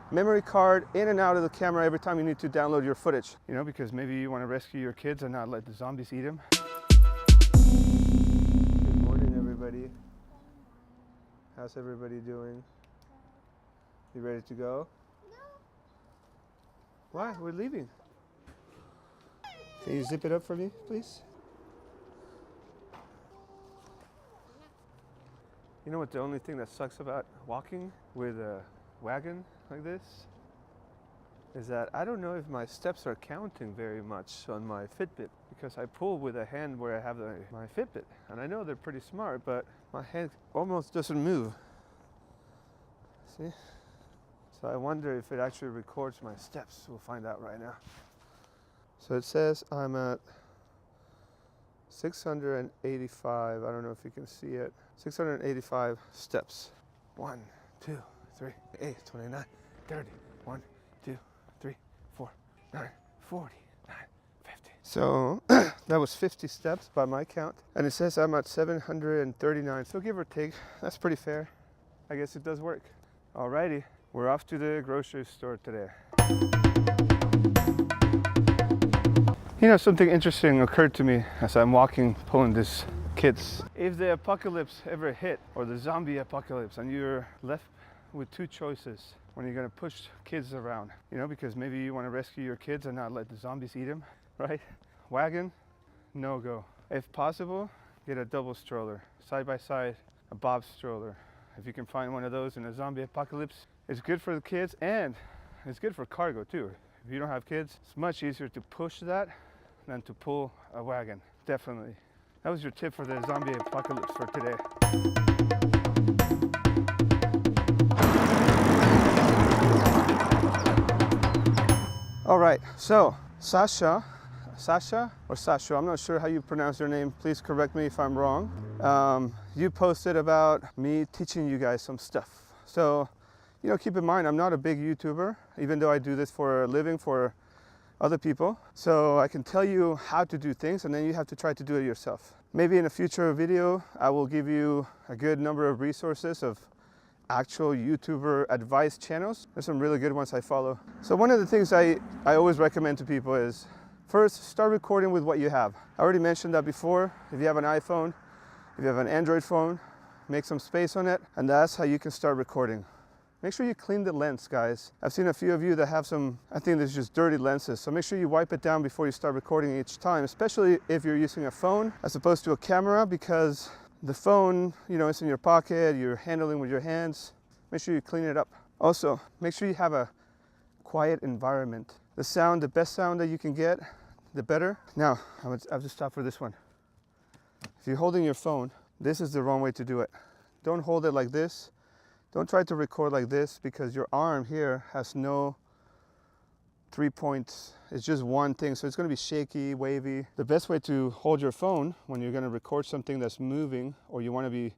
memory card in and out of the camera every time you need to download your footage. You know, because maybe you want to rescue your kids and not let the zombies eat them. Good morning, everybody. How's everybody doing? You ready to go? No. Why? We're leaving. Can you zip it up for me, please? You know what the only thing that sucks about walking with a wagon like this is that I don't know if my steps are counting very much on my Fitbit, because I pull with a hand where I have my Fitbit, and I know they're pretty smart, but my hand almost doesn't move. See? So I wonder if it actually records my steps. We'll find out right now. So it says I'm at 685, I don't know if you can see it, 685 steps. 1, 2, 3, 8, 29, 30, 1, 2, 3, 4, 9, 40, 9, 50. So that was 50 steps by my count. And it says I'm at 739, so give or take, that's pretty fair. I guess it does work. Alrighty, we're off to the grocery store today. You know, something interesting occurred to me as I'm walking, pulling these kids. If the apocalypse ever hit, or the zombie apocalypse, and you're left with two choices when you're gonna push kids around, you know, because maybe you wanna rescue your kids and not let the zombies eat them, right? Wagon, no go. If possible, get a double stroller, side by side, a bob stroller. If you can find one of those in a zombie apocalypse, it's good for the kids and it's good for cargo too. If you don't have kids, it's much easier to push that than to pull a wagon, definitely. That was your tip for the zombie apocalypse for today. All right, so Sasha, I'm not sure how you pronounce your name. Please correct me if I'm wrong. You posted about me teaching you guys some stuff. So, you know, keep in mind, I'm not a big YouTuber, even though I do this for a living for other people. So I can tell you how to do things, and then you have to try to do it yourself. Maybe in a future video, I will give you a good number of resources of actual YouTuber advice channels. There's some really good ones I follow. So one of the things I always recommend to people is, first, start recording with what you have. I already mentioned that before. If you have an iPhone, if you have an Android phone, make some space on it, and that's how you can start recording. Make sure you clean the lens, guys. I've seen a few of you that have some, I think there's just dirty lenses. So make sure you wipe it down before you start recording each time, especially if you're using a phone as opposed to a camera, because the phone, you know, it's in your pocket, you're handling with your hands. Make sure you clean it up. Also, make sure you have a quiet environment. The sound, the best sound that you can get, the better. Now, I have to stop for this one. If you're holding your phone, this is the wrong way to do it. Don't hold it like this. Don't try to record like this, because your arm here has no 3 points. It's just one thing, so it's going to be shaky, wavy. The best way to hold your phone when you're going to record something that's moving, or you want to be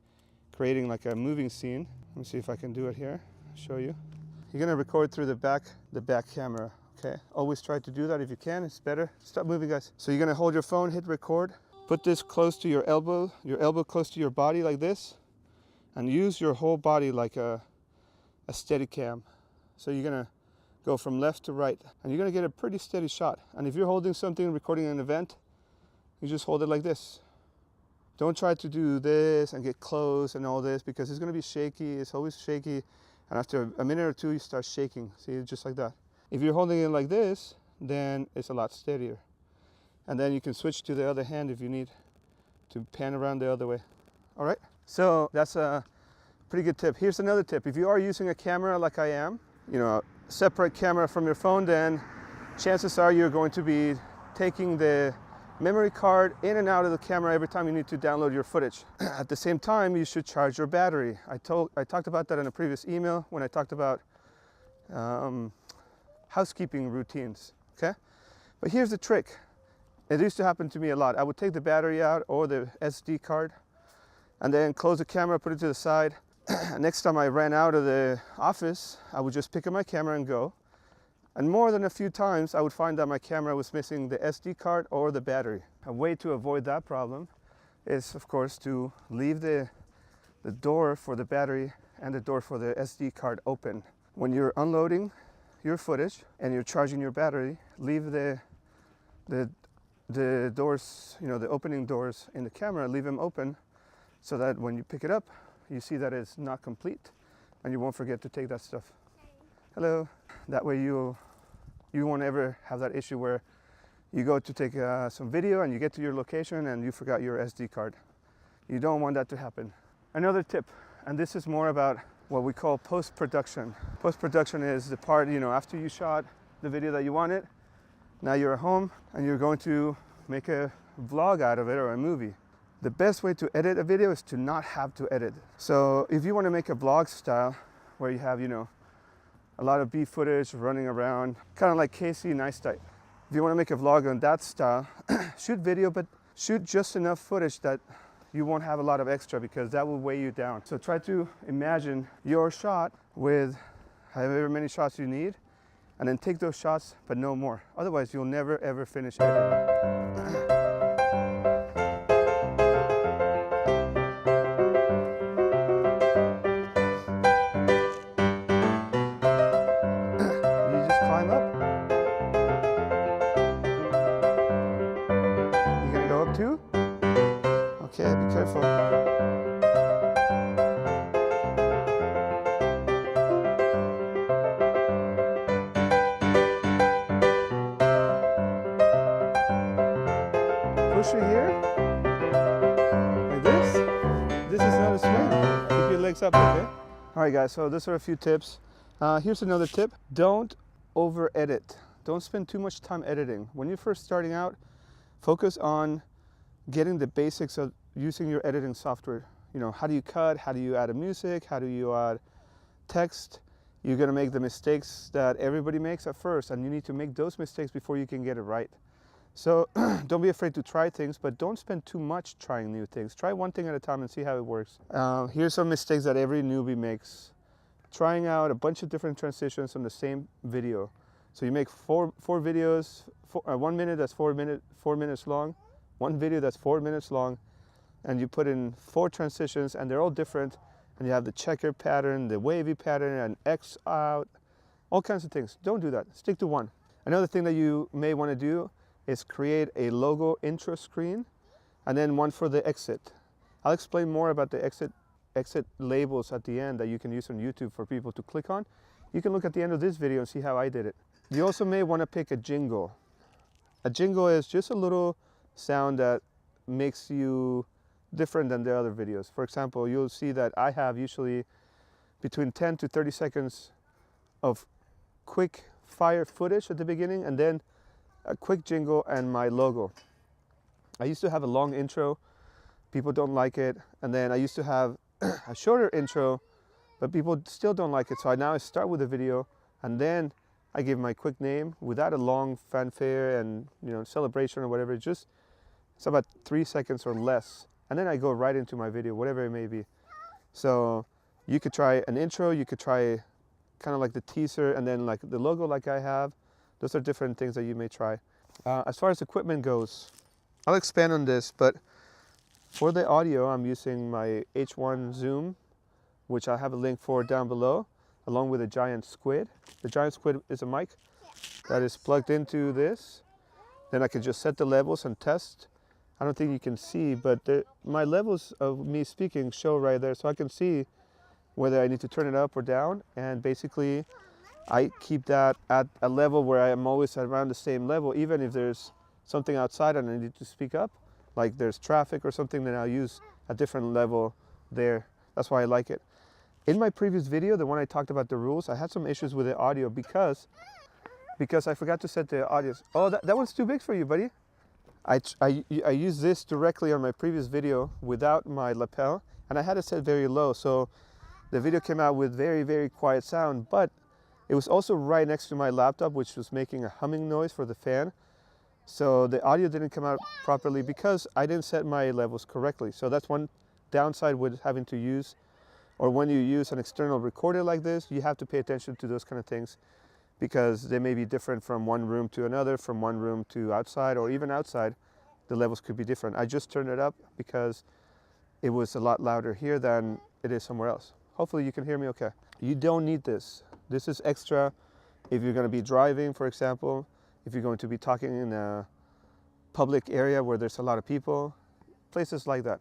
creating like a moving scene. Let me see if I can do it here. Show you. You're going to record through the back camera. Okay. Always try to do that if you can. It's better. Stop moving, guys. So you're going to hold your phone, hit record. Put this close to your elbow close to your body like this. And use your whole body like a steady cam. So you're gonna go from left to right, and you're gonna get a pretty steady shot. And if you're holding something, recording an event, you just hold it like this. Don't try to do this and get close and all this, because it's gonna be shaky. It's always shaky, and after a minute or two, you start shaking. See, just like that. If you're holding it like this, then it's a lot steadier. And then you can switch to the other hand if you need to pan around the other way. All right? So that's a pretty good tip. Here's another tip. If you are using a camera like I am, you know, a separate camera from your phone, then chances are you're going to be taking the memory card in and out of the camera every time you need to download your footage. At the same time, you should charge your battery. I talked about that in a previous email when I talked about housekeeping routines, okay? But here's the trick. It used to happen to me a lot. I would take the battery out or the SD card, and then close the camera, put it to the side. Next time I ran out of the office, I would just pick up my camera and go. And more than a few times, I would find that my camera was missing the SD card or the battery. A way to avoid that problem is, of course, to leave the door for the battery and the door for the SD card open. when you're unloading your footage and you're charging your battery, leave the doors, the opening doors in the camera, leave them open so that when you pick it up, you see that it's not complete and you won't forget to take that stuff. Hello. That way you won't ever have that issue where you go to take some video and you get to your location and you forgot your SD card. You don't want that to happen. Another tip, and this is more about what we call post-production. Post-production is the part, after you shot the video that you wanted, now you're at home and you're going to make a vlog out of it or a movie. The best way to edit a video is to not have to edit. So if you want to make a vlog style where you have, a lot of B footage running around, kind of like Casey Neistat. If you want to make a vlog on that style, shoot video, but shoot just enough footage that you won't have a lot of extra because that will weigh you down. So try to imagine your shot with however many shots you need, and then take those shots, but no more. Otherwise, you'll never ever finish editing. You just climb up. You gonna go up too? Okay, be careful. Push it here, like this. This is not a swing. Keep your legs up, okay? All right, guys, so those are a few tips. Here's another tip. Don't over edit. Don't spend too much time editing. When you're first starting out, focus on getting the basics of using your editing software. How do you cut? How do you add a music? How do you add text? You're gonna make the mistakes that everybody makes at first, and you need to make those mistakes before you can get it right. So don't be afraid to try things, but don't spend too much trying new things. Try one thing at a time and see how it works. Here's some mistakes that every newbie makes. Trying out a bunch of different transitions on the same video. So you make four videos, 1 minute that's 4 minutes long, one video that's 4 minutes long, and you put in 4 transitions and they're all different, and you have the checker pattern, the wavy pattern, and X out, all kinds of things. Don't do that. Stick to one. Another thing that you may want to do is create a logo intro screen and then one for the exit. I'll explain more about the exit labels at the end that you can use on YouTube for people to click on. You can look at the end of this video and see how I did it. You also may want to pick a jingle. A jingle is just a little sound that makes you different than the other videos. For example, you'll see that I have usually between 10 to 30 seconds of quick fire footage at the beginning, and then a quick jingle and my logo. I used to have a long intro. People don't like it. And then I used to have a shorter intro, but people still don't like it. So now I start with a video, and then I give my quick name without a long fanfare and celebration or whatever. It's about 3 seconds or less. And then I go right into my video, whatever it may be. So you could try an intro, you could try kind of like the teaser, and then like the logo like I have. Those are different things that you may try. As far as equipment goes, I'll expand on this, but for the audio, I'm using my H1 Zoom, which I have a link for down below, along with a giant squid. The giant squid is a mic that is plugged into this. Then I can just set the levels and test. I don't think you can see, but my levels of me speaking show right there, so I can see whether I need to turn it up or down. And basically, I keep that at a level where I am always around the same level, even if there's something outside and I need to speak up, like there's traffic or something, then I'll use a different level there. That's why I like it. In my previous video, the one I talked about the rules, I had some issues with the audio because I forgot to set the audio. Oh, that one's too big for you, buddy. I used this directly on my previous video without my lapel, and I had it set very low, so the video came out with very, very quiet sound, but it was also right next to my laptop, which was making a humming noise for the fan. So the audio didn't come out properly because I didn't set my levels correctly. So that's one downside with having to use, or when you use an external recorder like this, you have to pay attention to those kind of things because they may be different from one room to another, from one room to outside, or even outside, the levels could be different. I just turned it up because it was a lot louder here than it is somewhere else. Hopefully you can hear me okay. You don't need this. This is extra if you're going to be driving, for example, if you're going to be talking in a public area where there's a lot of people, places like that.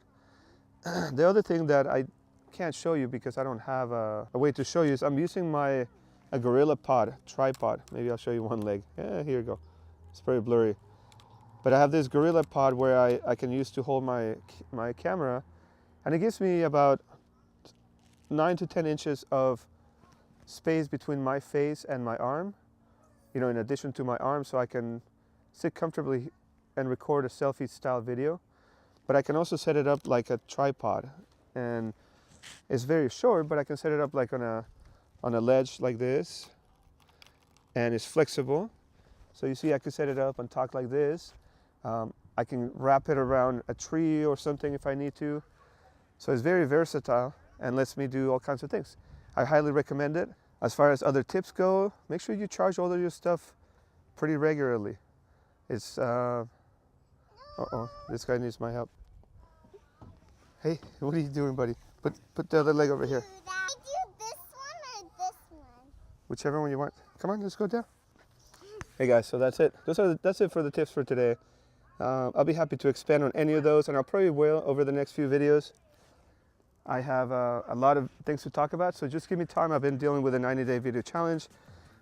The other thing that I can't show you because I don't have a way to show you is I'm using a Gorilla Pod tripod. Maybe I'll show you one leg. Yeah, here you go. It's very blurry. But I have this Gorilla Pod where I can use to hold my camera, and it gives me about 9 to 10 inches of space between my face and my arm, you know, in addition to my arm, so I can sit comfortably and record a selfie style video. But I can also set it up like a tripod, and it's very short, but I can set it up like on a ledge like this, and it's flexible. So you see, I can set it up and talk like this. I can wrap it around a tree or something if I need to. So it's very versatile and lets me do all kinds of things. I highly recommend it. As far as other tips go, make sure you charge all of your stuff pretty regularly. It's, this guy needs my help. Hey, what are you doing, buddy? Put the other leg over here. Do this one or this one? Whichever one you want. Come on, let's go down. Hey guys, so that's it. That's it for the tips for today. I'll be happy to expand on any of those, and I'll probably will over the next few videos. I have a lot of things to talk about, so just give me time. I've been dealing with a 90-day video challenge.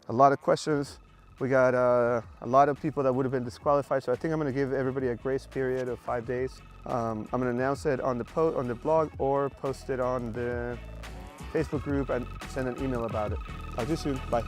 A lot of questions. We got a lot of people that would have been disqualified, so I think I'm going to give everybody a grace period of 5 days. I'm going to announce it on the blog or post it on the Facebook group and send an email about it. Talk to you soon. Bye.